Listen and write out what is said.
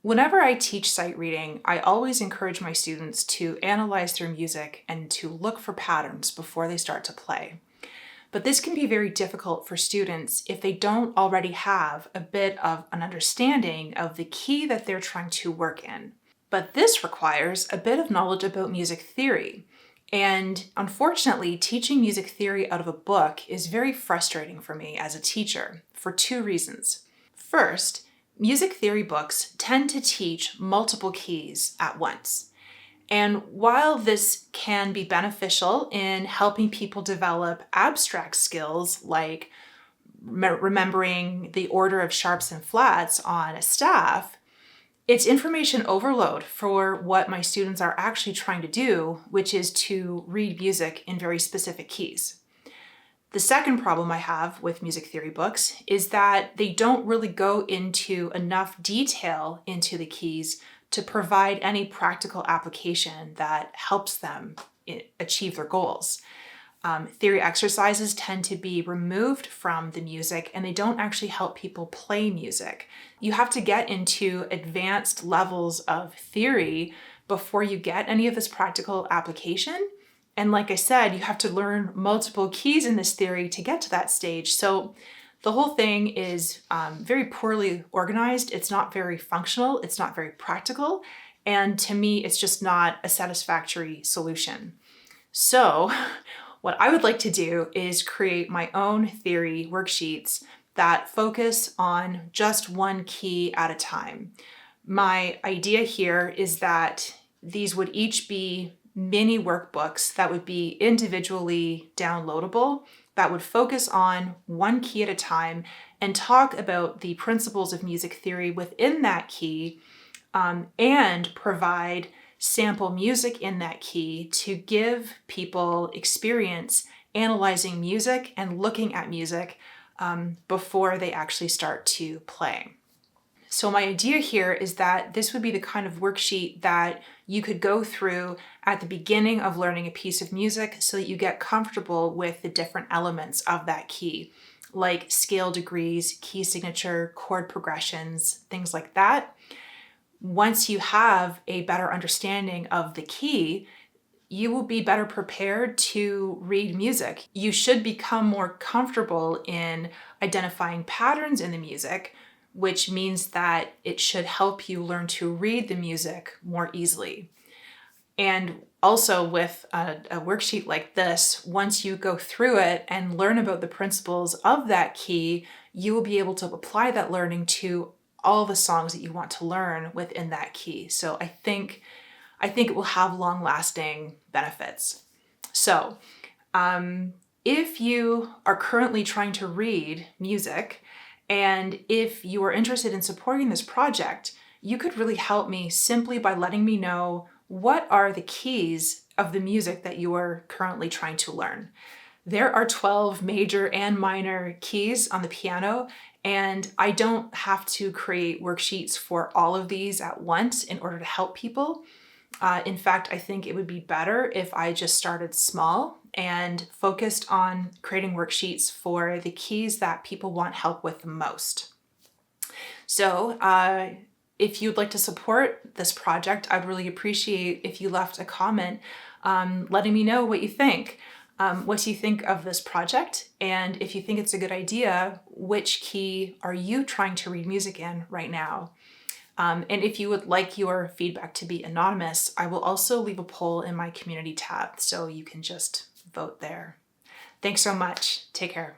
Whenever I teach sight reading, I always encourage my students to analyze their music and to look for patterns before they start to play. But this can be very difficult for students if they don't already have a bit of an understanding of the key that they're trying to work in. But this requires a bit of knowledge about music theory. And unfortunately, teaching music theory out of a book is very frustrating for me as a teacher for two reasons. First, music theory books tend to teach multiple keys at once. And while this can be beneficial in helping people develop abstract skills like remembering the order of sharps and flats on a staff, it's information overload for what my students are actually trying to do, which is to read music in very specific keys. The second problem I have with music theory books is that they don't really go into enough detail into the keys to provide any practical application that helps them achieve their goals. Theory exercises tend to be removed from the music and they don't actually help people play music. You have to get into advanced levels of theory before you get any of this practical application. And like I said, you have to learn multiple keys in this theory to get to that stage. So the whole thing is very poorly organized. It's not very functional. It's not very practical. And to me, it's just not a satisfactory solution. So what I would like to do is create my own theory worksheets that focus on just one key at a time. My idea here is that these would each be mini workbooks that would be individually downloadable, that would focus on one key at a time and talk about the principles of music theory within that key, and provide sample music in that key to give people experience analyzing music and looking at music before they actually start to play. So my idea here is that this would be the kind of worksheet that you could go through at the beginning of learning a piece of music so that you get comfortable with the different elements of that key, like scale degrees, key signature, chord progressions, things like that. Once you have a better understanding of the key, you will be better prepared to read music. You should become more comfortable in identifying patterns in the music, which means that it should help you learn to read the music more easily. And also with a worksheet like this, once you go through it and learn about the principles of that key, you will be able to apply that learning to all the songs that you want to learn within that key. So I think it will have long-lasting benefits. So if you are currently trying to read music, and if you are interested in supporting this project, you could really help me simply by letting me know what are the keys of the music that you are currently trying to learn. There are 12 major and minor keys on the piano, and I don't have to create worksheets for all of these at once in order to help people. In fact, I think it would be better if I just started small and focused on creating worksheets for the keys that people want help with the most. So if you'd like to support this project, I'd really appreciate if you left a comment letting me know what you think. What do you think of this project? And if you think it's a good idea, which key are you trying to read music in right now? And if you would like your feedback to be anonymous, I will also leave a poll in my community tab, so you can just vote there. Thanks so much. Take care.